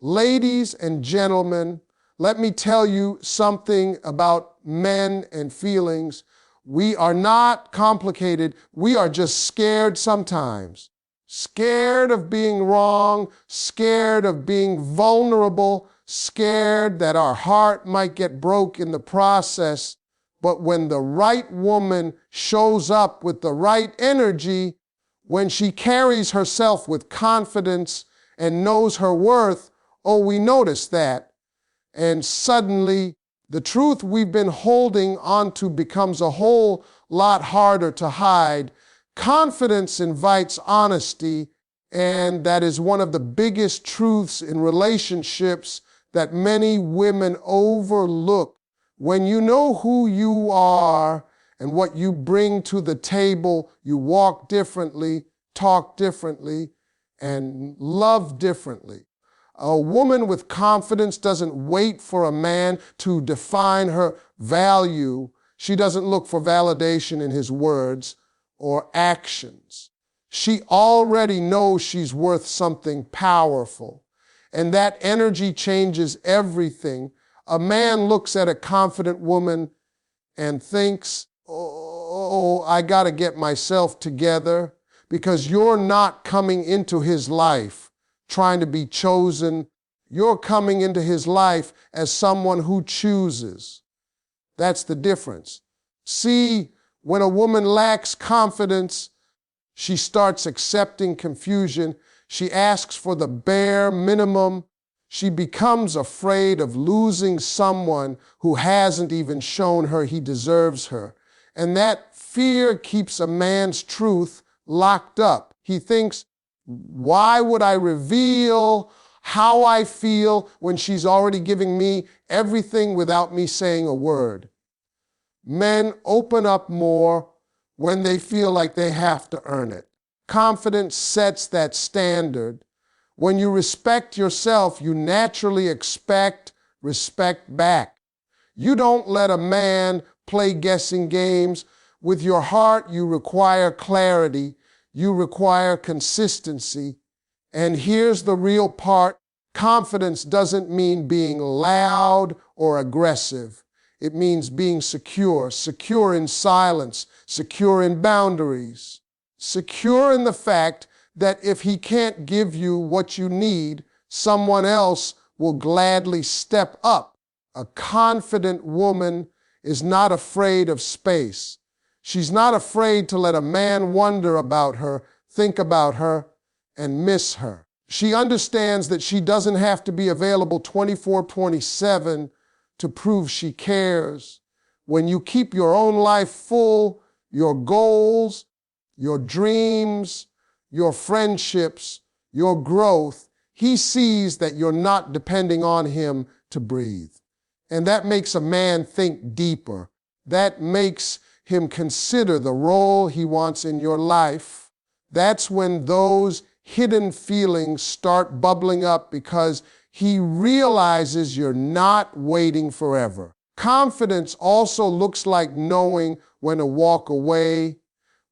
Ladies and gentlemen, let me tell you something about men and feelings. We are not complicated. We are just scared sometimes. Scared of being wrong, scared of being vulnerable, scared that our heart might get broke in the process. But when the right woman shows up with the right energy, when she carries herself with confidence and knows her worth, oh, we notice that. And suddenly, the truth we've been holding onto becomes a whole lot harder to hide. Confidence invites honesty, and that is one of the biggest truths in relationships that many women overlook. When you know who you are and what you bring to the table, you walk differently, talk differently, and love differently. A woman with confidence doesn't wait for a man to define her value. She doesn't look for validation in his words or actions. She already knows she's worth something powerful, and that energy changes everything. A man looks at a confident woman and thinks, oh, I got to get myself together, because you're not coming into his life trying to be chosen. You're coming into his life as someone who chooses. That's the difference. See, when a woman lacks confidence, she starts accepting confusion. She asks for the bare minimum. She becomes afraid of losing someone who hasn't even shown her he deserves her. And that fear keeps a man's truth locked up. He thinks, why would I reveal how I feel when she's already giving me everything without me saying a word? Men open up more when they feel like they have to earn it. Confidence sets that standard. When you respect yourself, you naturally expect respect back. You don't let a man play guessing games. With your heart, you require clarity. You require consistency. And here's the real part. Confidence doesn't mean being loud or aggressive. It means being secure, secure in silence, secure in boundaries, secure in the fact that if he can't give you what you need, someone else will gladly step up. A confident woman is not afraid of space. She's not afraid to let a man wonder about her, think about her, and miss her. She understands that she doesn't have to be available 24/7 to prove she cares. When you keep your own life full, your goals, your dreams, your friendships, your growth, he sees that you're not depending on him to breathe. And that makes a man think deeper. That makes him consider the role he wants in your life. That's when those hidden feelings start bubbling up, because he realizes you're not waiting forever. Confidence also looks like knowing when to walk away.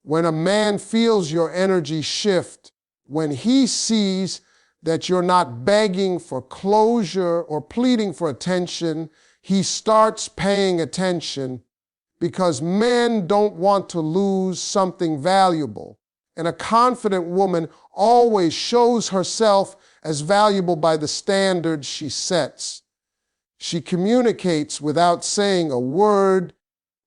When a man feels your energy shift, when he sees that you're not begging for closure or pleading for attention, he starts paying attention, because men don't want to lose something valuable. And a confident woman always shows herself as valuable by the standards she sets. She communicates without saying a word.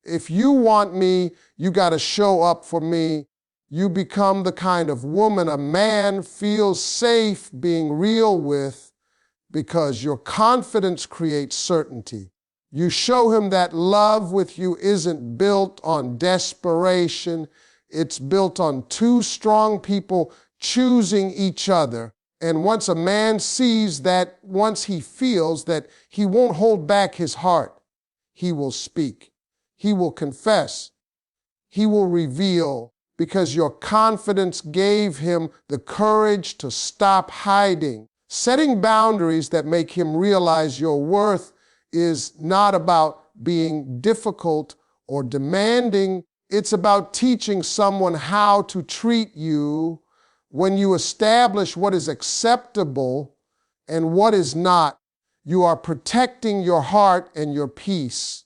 If you want me, you got to show up for me. You become the kind of woman a man feels safe being real with, because your confidence creates certainty. You show him that love with you isn't built on desperation. It's built on two strong people choosing each other. And once a man sees that, once he feels that, he won't hold back his heart. He will speak. He will confess. He will reveal, because your confidence gave him the courage to stop hiding. Setting boundaries that make him realize your worth is not about being difficult or demanding. It's about teaching someone how to treat you. When you establish what is acceptable and what is not. You are protecting your heart and your peace.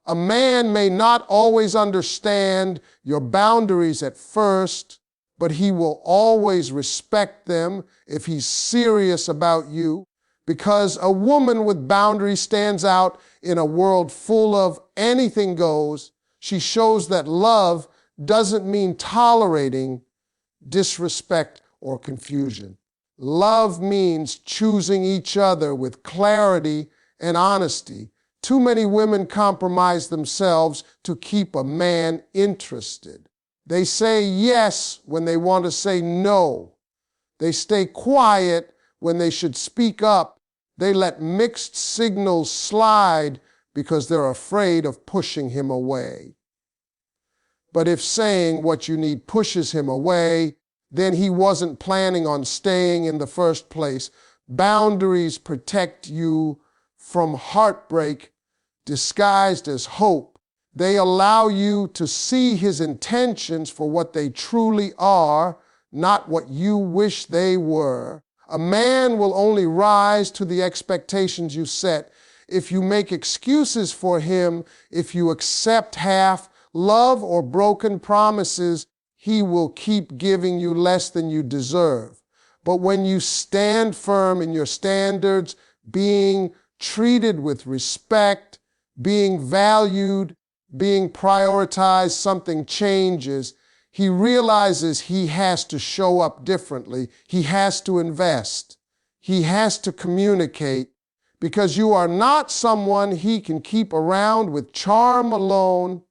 A man may not always understand your boundaries at first, but he will always respect them if he's serious about you, because a woman with boundaries stands out in a world full of anything goes. She shows that love doesn't mean tolerating disrespect or confusion. Love means choosing each other with clarity and honesty. Too many women compromise themselves to keep a man interested. They say yes when they want to say no. They stay quiet when they should speak up. They let mixed signals slide because they're afraid of pushing him away. But if saying what you need pushes him away, then he wasn't planning on staying in the first place. Boundaries protect you from heartbreak disguised as hope. They allow you to see his intentions for what they truly are, not what you wish they were. A man will only rise to the expectations you set if you make excuses for him, if you accept half love or broken promises. He will keep giving you less than you deserve. But when you stand firm in your standards, being treated with respect, being valued, being prioritized, something changes. He realizes he has to show up differently. He has to invest. He has to communicate, because you are not someone he can keep around with charm alone.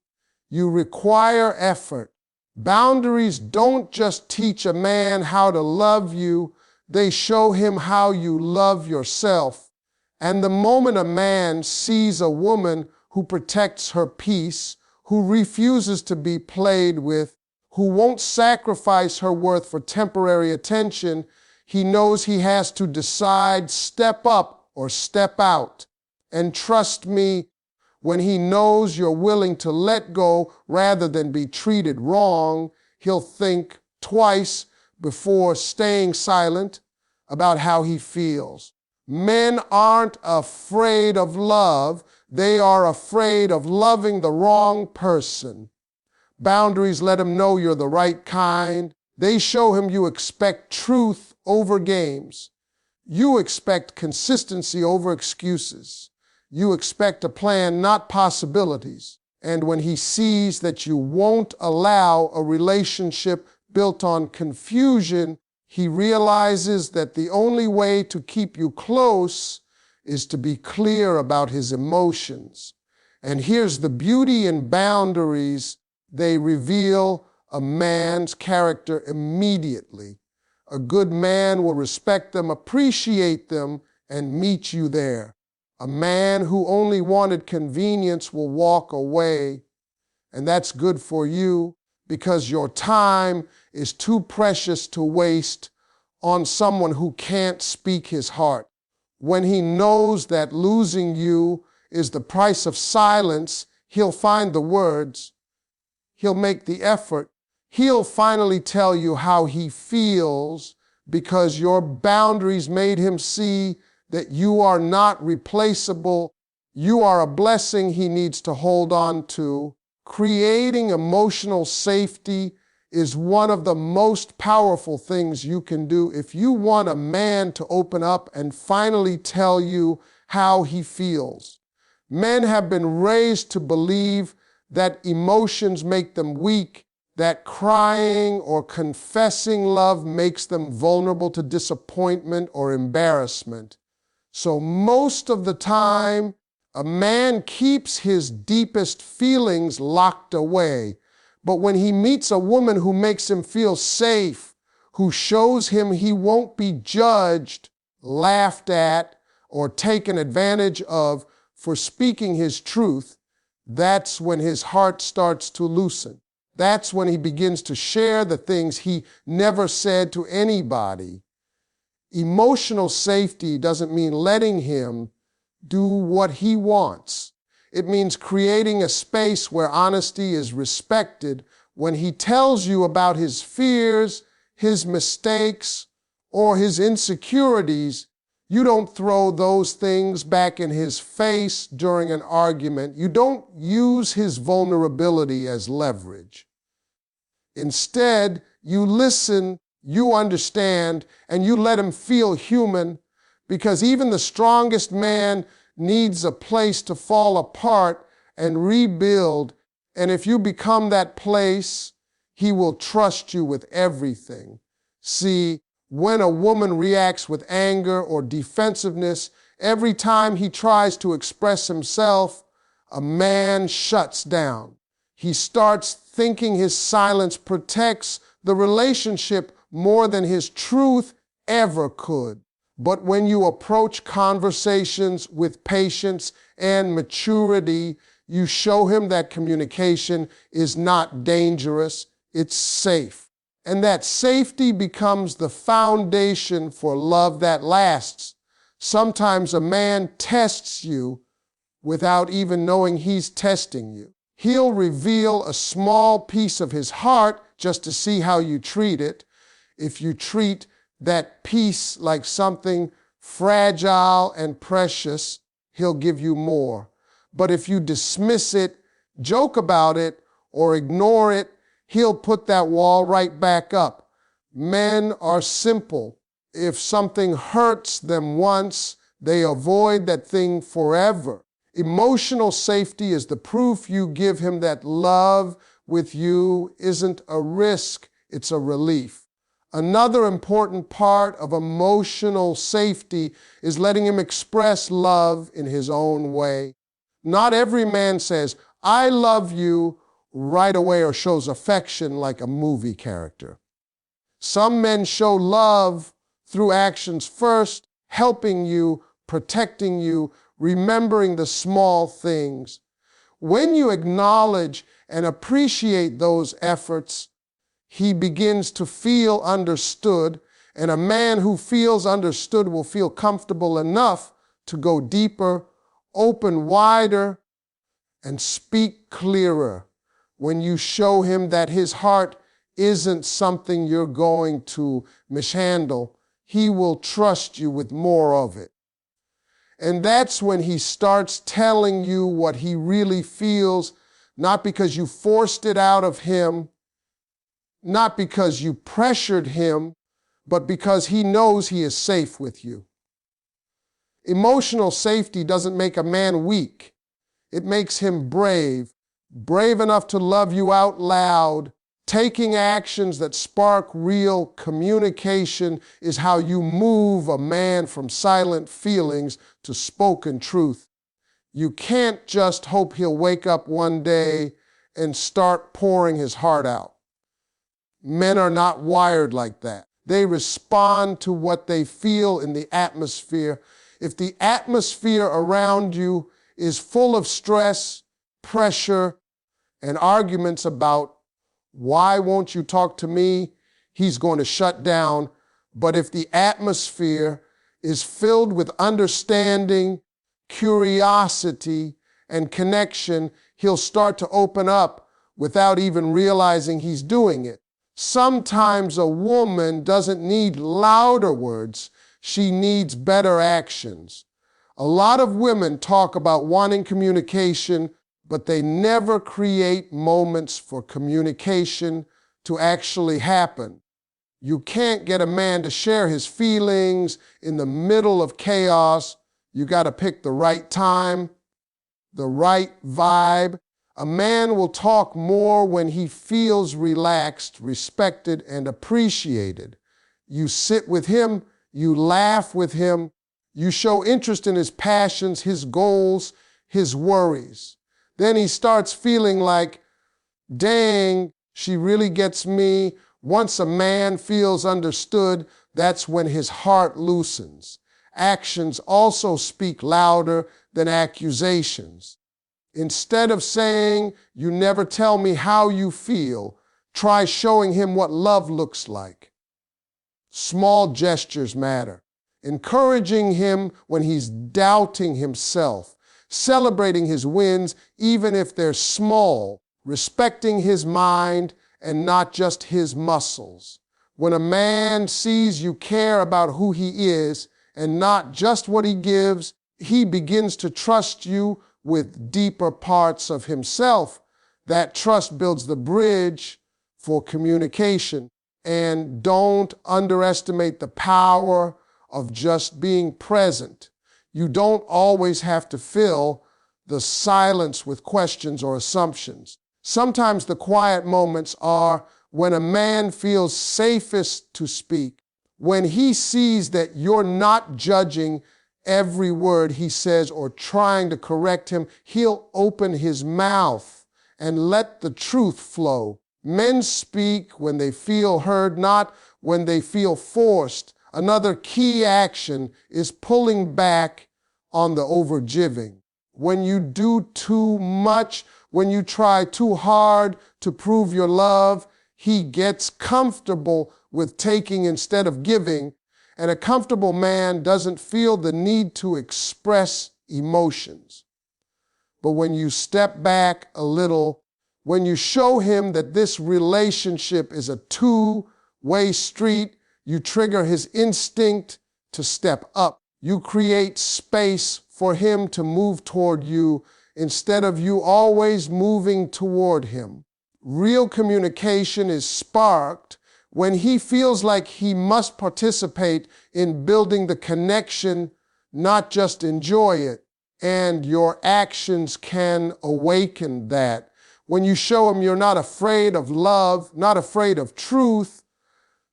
You require effort. Boundaries don't just teach a man how to love you, they show him how you love yourself. And the moment a man sees a woman who protects her peace, who refuses to be played with, who won't sacrifice her worth for temporary attention, he knows he has to decide, step up or step out. And trust me, when he knows you're willing to let go rather than be treated wrong, he'll think twice before staying silent about how he feels. Men aren't afraid of love. They are afraid of loving the wrong person. Boundaries let him know you're the right kind. They show him you expect truth over games. You expect consistency over excuses. You expect a plan, not possibilities. And when he sees that you won't allow a relationship built on confusion, he realizes that the only way to keep you close is to be clear about his emotions. And here's the beauty in boundaries. They reveal a man's character immediately. A good man will respect them, appreciate them, and meet you there. A man who only wanted convenience will walk away, and that's good for you because your time is too precious to waste on someone who can't speak his heart. When he knows that losing you is the price of silence, he'll find the words, he'll make the effort, he'll finally tell you how he feels because your boundaries made him see that you are not replaceable. You are a blessing he needs to hold on to. Creating emotional safety is one of the most powerful things you can do if you want a man to open up and finally tell you how he feels. Men have been raised to believe that emotions make them weak, that crying or confessing love makes them vulnerable to disappointment or embarrassment. So most of the time, a man keeps his deepest feelings locked away. But when he meets a woman who makes him feel safe, who shows him he won't be judged, laughed at, or taken advantage of for speaking his truth, that's when his heart starts to loosen. That's when he begins to share the things he never said to anybody. Emotional safety doesn't mean letting him do what he wants. It means creating a space where honesty is respected. When he tells you about his fears, his mistakes, or his insecurities, You don't throw those things back in his face during an argument. You don't use his vulnerability as leverage. Instead, you listen, you understand, and you let him feel human, because even the strongest man needs a place to fall apart and rebuild. And if you become that place, he will trust you with everything. See, when a woman reacts with anger or defensiveness, every time he tries to express himself, a man shuts down. He starts thinking his silence protects the relationship more than his truth ever could. But when you approach conversations with patience and maturity, you show him that communication is not dangerous, it's safe. And that safety becomes the foundation for love that lasts. Sometimes a man tests you without even knowing he's testing you. He'll reveal a small piece of his heart just to see how you treat it. If you treat that piece like something fragile and precious, he'll give you more. But if you dismiss it, joke about it, or ignore it, he'll put that wall right back up. Men are simple. If something hurts them once, they avoid that thing forever. Emotional safety is the proof you give him that love with you isn't a risk, it's a relief. Another important part of emotional safety is letting him express love in his own way. Not every man says, "I love you," right away or shows affection like a movie character. Some men show love through actions first, helping you, protecting you, remembering the small things. When you acknowledge and appreciate those efforts, he begins to feel understood, and a man who feels understood will feel comfortable enough to go deeper, open wider, and speak clearer. When you show him that his heart isn't something you're going to mishandle, he will trust you with more of it. And that's when he starts telling you what he really feels, not because you forced it out of him, not because you pressured him, but because he knows he is safe with you. Emotional safety doesn't make a man weak. It makes him brave enough to love you out loud. Taking actions that spark real communication is how you move a man from silent feelings to spoken truth. You can't just hope he'll wake up one day and start pouring his heart out. Men are not wired like that. They respond to what they feel in the atmosphere. If the atmosphere around you is full of stress, pressure, and arguments about why won't you talk to me, he's going to shut down. But if the atmosphere is filled with understanding, curiosity, and connection, he'll start to open up without even realizing he's doing it. Sometimes a woman doesn't need louder words, she needs better actions. A lot of women talk about wanting communication, but they never create moments for communication to actually happen. You can't get a man to share his feelings in the middle of chaos. You got to pick the right time, the right vibe. A man will talk more when he feels relaxed, respected, and appreciated. You sit with him, you laugh with him, you show interest in his passions, his goals, his worries. Then he starts feeling like, dang, she really gets me. Once a man feels understood, that's when his heart loosens. Actions also speak louder than accusations. Instead of saying, "You never tell me how you feel," try showing him what love looks like. Small gestures matter. Encouraging him when he's doubting himself. Celebrating his wins, even if they're small. Respecting his mind and not just his muscles. When a man sees you care about who he is, and not just what he gives. He begins to trust you with deeper parts of himself. That trust builds the bridge for communication. And don't underestimate the power of just being present. You don't always have to fill the silence with questions or assumptions. Sometimes the quiet moments are when a man feels safest to speak, when he sees that you're not judging every word he says or trying to correct him. He'll open his mouth and let the truth flow. Men speak when they feel heard, not when they feel forced. Another key action is pulling back on the overgiving. When you do too much, when you try too hard to prove your love, he gets comfortable with taking instead of giving, and a comfortable man doesn't feel the need to express emotions. But when you step back a little, when you show him that this relationship is a two-way street, you trigger his instinct to step up. You create space for him to move toward you instead of you always moving toward him. Real communication is sparked when he feels like he must participate in building the connection, not just enjoy it. And your actions can awaken that. When you show him you're not afraid of love, not afraid of truth,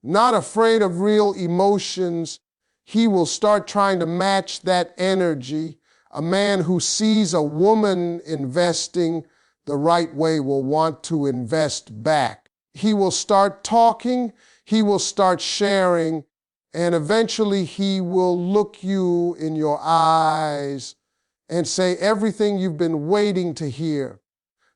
not afraid of real emotions, he will start trying to match that energy. A man who sees a woman investing the right way will want to invest back. He will start talking, he will start sharing, and eventually he will look you in your eyes and say everything you've been waiting to hear.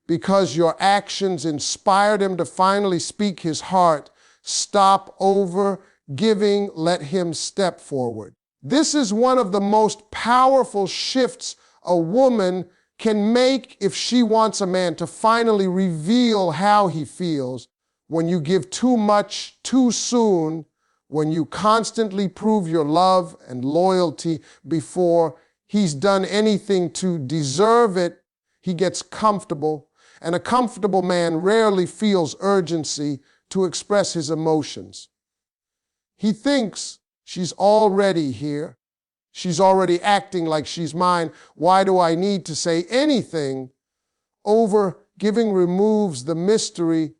Because your actions inspired him to finally speak his heart. Stop over giving, let him step forward. This is one of the most powerful shifts a woman can make if she wants a man to finally reveal how he feels. When you give too much too soon, when you constantly prove your love and loyalty before he's done anything to deserve it, he gets comfortable. And a comfortable man rarely feels urgency to express his emotions. He thinks she's already here. She's already acting like she's mine. Why do I need to say anything? Overgiving removes the mystery,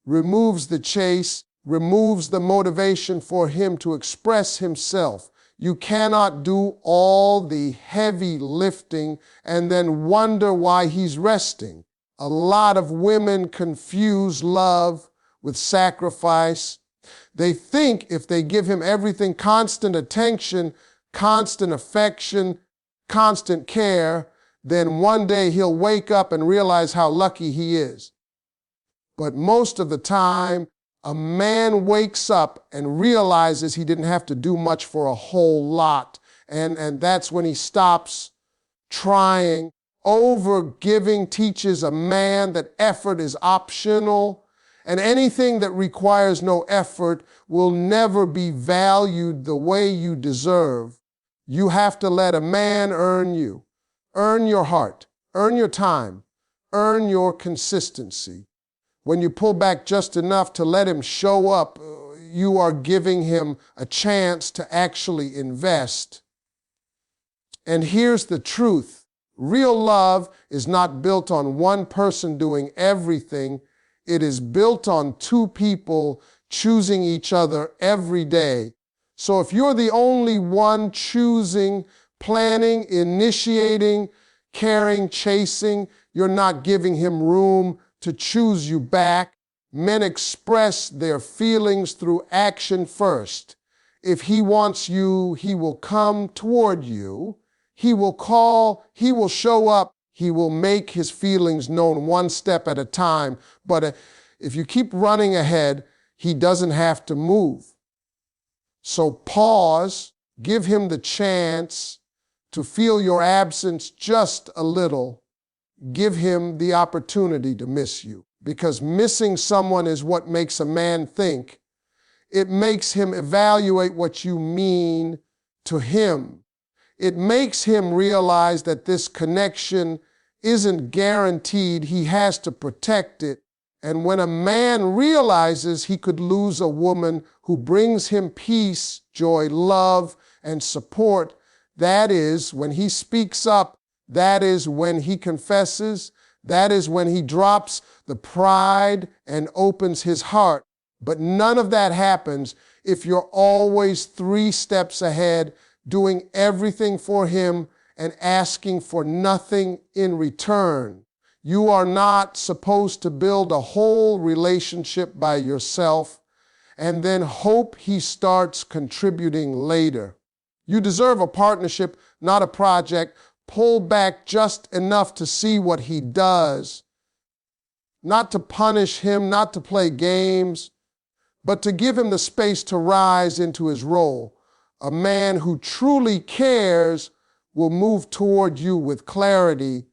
removes the chase, removes the motivation for him to express himself. You cannot do all the heavy lifting and then wonder why he's resting. A lot of women confuse love with sacrifice. They think if they give him everything, constant attention, constant affection, constant care, then one day he'll wake up and realize how lucky he is. But most of the time, a man wakes up and realizes he didn't have to do much for a whole lot. And that's when he stops trying. Overgiving teaches a man that effort is optional, and anything that requires no effort will never be valued the way you deserve. You have to let a man earn you, earn your heart, earn your time, earn your consistency. When you pull back just enough to let him show up, you are giving him a chance to actually invest. And here's the truth. Real love is not built on one person doing everything. It is built on two people choosing each other every day. So if you're the only one choosing, planning, initiating, caring, chasing, you're not giving him room to choose you back. Men express their feelings through action first. If he wants you, he will come toward you. He will call, he will show up, he will make his feelings known one step at a time. But if you keep running ahead, he doesn't have to move. So pause, give him the chance to feel your absence just a little. Give him the opportunity to miss you. Because missing someone is what makes a man think. It makes him evaluate what you mean to him. It makes him realize that this connection isn't guaranteed. He has to protect it. And when a man realizes he could lose a woman who brings him peace, joy, love, and support, that is when he speaks up, that is when he confesses, that is when he drops the pride and opens his heart. But none of that happens if you're always 3 steps ahead, doing everything for him and asking for nothing in return. You are not supposed to build a whole relationship by yourself and then hope he starts contributing later. You deserve a partnership, not a project. Pull back just enough to see what he does, not to punish him, not to play games, but to give him the space to rise into his role. A man who truly cares will move toward you with clarity.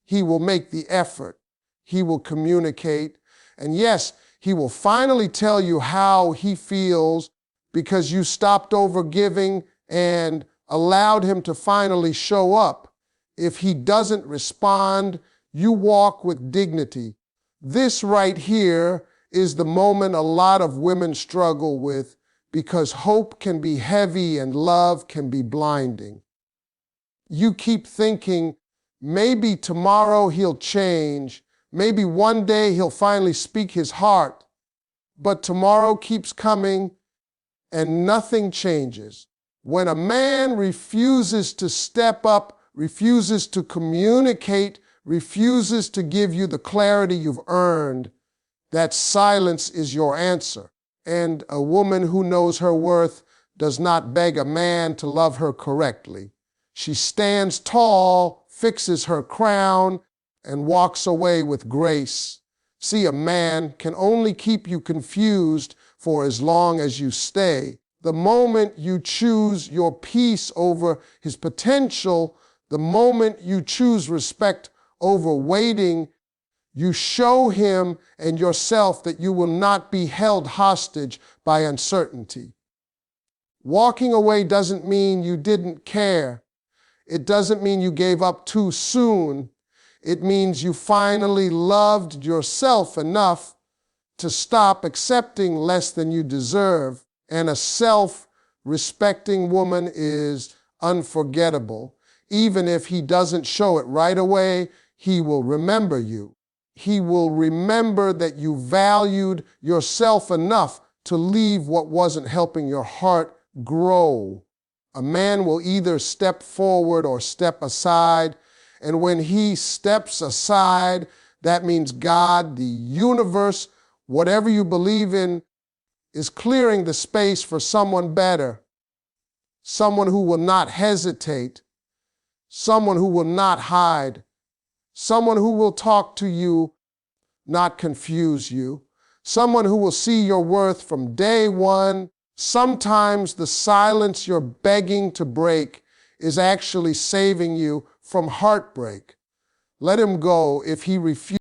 He will make the effort. He will communicate. And yes, he will finally tell you how he feels because you stopped overgiving and allowed him to finally show up. If he doesn't respond, you walk with dignity. This right here is the moment a lot of women struggle with because hope can be heavy and love can be blinding. You keep thinking, maybe tomorrow he'll change. Maybe one day he'll finally speak his heart. But tomorrow keeps coming and nothing changes. When a man refuses to step up, refuses to communicate, refuses to give you the clarity you've earned, that silence is your answer. And a woman who knows her worth does not beg a man to love her correctly. She stands tall, fixes her crown, and walks away with grace. See, a man can only keep you confused for as long as you stay. The moment you choose your peace over his potential, the moment you choose respect over waiting, you show him and yourself that you will not be held hostage by uncertainty. Walking away doesn't mean you didn't care. It doesn't mean you gave up too soon. It means you finally loved yourself enough to stop accepting less than you deserve. And a self-respecting woman is unforgettable. Even if he doesn't show it right away, he will remember you. He will remember that you valued yourself enough to leave what wasn't helping your heart grow. A man will either step forward or step aside. And when he steps aside, that means God, the universe, whatever you believe in, is clearing the space for someone better, someone who will not hesitate, someone who will not hide, someone who will talk to you, not confuse you, someone who will see your worth from day one. Sometimes the silence you're begging to break is actually saving you from heartbreak. Let him go if he refuses.